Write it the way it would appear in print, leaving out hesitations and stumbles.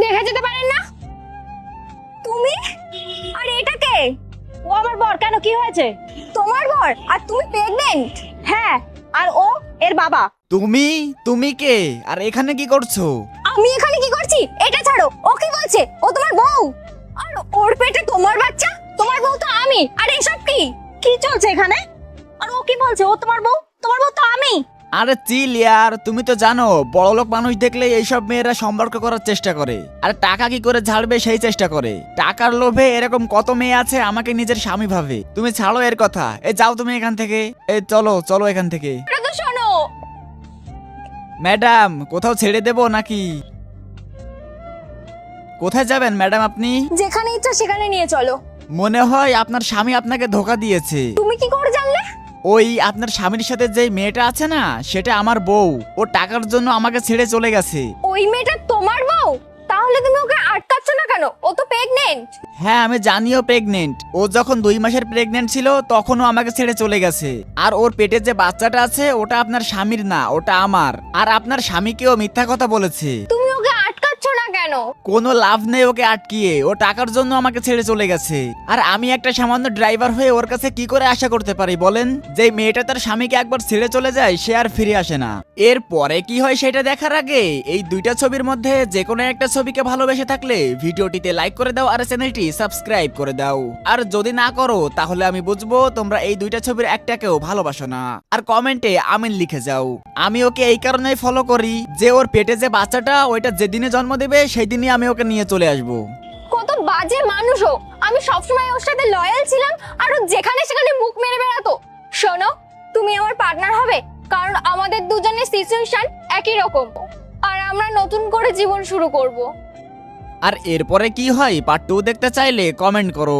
দেখে যেতে পারেন না? তুমি? আর এটা কে? ও আমার বর। কেন, কি হয়েছে? তোমার বর? আর তুমি প্রেগন্যান্ট? হ্যাঁ, আর ও এর বাবা। তুমি তুমি কে আর এখানে কি করছো? আমি এখানে কি করছি? এটা ছাড়ো। ও কি বলছে? ও তোমার বউ? আর ওর পেটে তোমার বাচ্চা? তোমার বউ তো আমি। আর এসব কি? কি চলছে এখানে? আর ও কি বলছে ও তোমার বউ? তোমার বউ তো আমি। আরে চিল ইয়ার, তুমি তো জানো বড়লোক মানুষ দেখলে এইসব মেয়েরা সম্পর্ক করার চেষ্টা করে, আর টাকা কি করে ঝাড়বে সেই চেষ্টা করে। টাকার লোভে এরকম কত মেয়ে আছে আমাকে নিজের স্বামী ভাবে। তুমি ছাড়ো এর কথা, যাও তুমি এখান থেকে। চলো চলো এখান থেকে। এটা তো শোনো। ম্যাডাম, কোথাও ছেড়ে দেবো নাকি? কোথায় যাবেন ম্যাডাম আপনি? যেখানে ইচ্ছা সেখানে নিয়ে চলো। মনে হয় আপনার স্বামী আপনাকে ধোকা দিয়েছে। তুমি কি করে জানলে? ওই আপনার স্বামীর সাথে যে মেয়েটা আছে না, সেটা আমার বউ। ও টাকার জন্য আমাকে ছেড়ে চলে গেছে। ওই মেয়েটা তোমার বউ? তাহলে তুমি ওকে আটকাচ্ছ না কেন? ও তো প্রেগন্যান্ট। হ্যাঁ, আমি জানিও প্রেগনেন্ট। ও যখন 2 মাসের প্রেগনেন্ট ছিল তখনও আমাকে ছেড়ে চলে গেছে। আর ওর পেটে যে বাচ্চাটা আছে ওটা আপনার স্বামীর না, ওটা আমার। আর আপনার স্বামীকেও মিথ্যা কথা বলেছে। তুমি ওকে আটকাচ্ছ না কেন? কোনো লাভ নেই ওকে আটকিয়ে, ও টাকার জন্য আমাকে ছেড়ে চলে গেছে। আর আমি একটা সামান্য ড্রাইভার হয়ে ওর কাছে কি করে আশা করতে পারি বলেন? যে মেয়েটা তার স্বামীকে একবার ছেড়ে চলে যায় সে আর ফিরে আসে না। এর পরে কি হয় সেটা দেখার আগে এই দুইটা ছবির মধ্যে যে কোনো একটা ছবিকে ভালোবেসে থাকলে ভিডিওটিতে লাইক করে দাও আর চ্যানেলটি সাবস্ক্রাইব করে দাও। আর যদি না করো তাহলে আমি বুঝবো তোমরা এই দুইটা ছবির একটাকেও ভালোবাসো না। আর কমেন্টে আমিন লিখে যাও। আমি ওকে এই কারণেই ফলো করি যে ওর পেটে যে বাচ্চাটা ওইটা যেদিনে জন্ম দেবে সেই দিনই আমি ওকে নিয়ে চলে আসবো। কত বাজে মানুষ ও। আমি সবসময় ওর সাথে লয়াল ছিলাম আর ও যেখানে সেখানে মুখ মেরে বেড়াতো। শোনো, তুমি আমার পার্টনার হবে, কারণ আমাদের দুজনের সিচুয়েশন একই রকম। আর আমরা নতুন করে জীবন শুরু করব। আর এরপরে কি হয় পার্ট 2 দেখতে চাইলে কমেন্ট করো।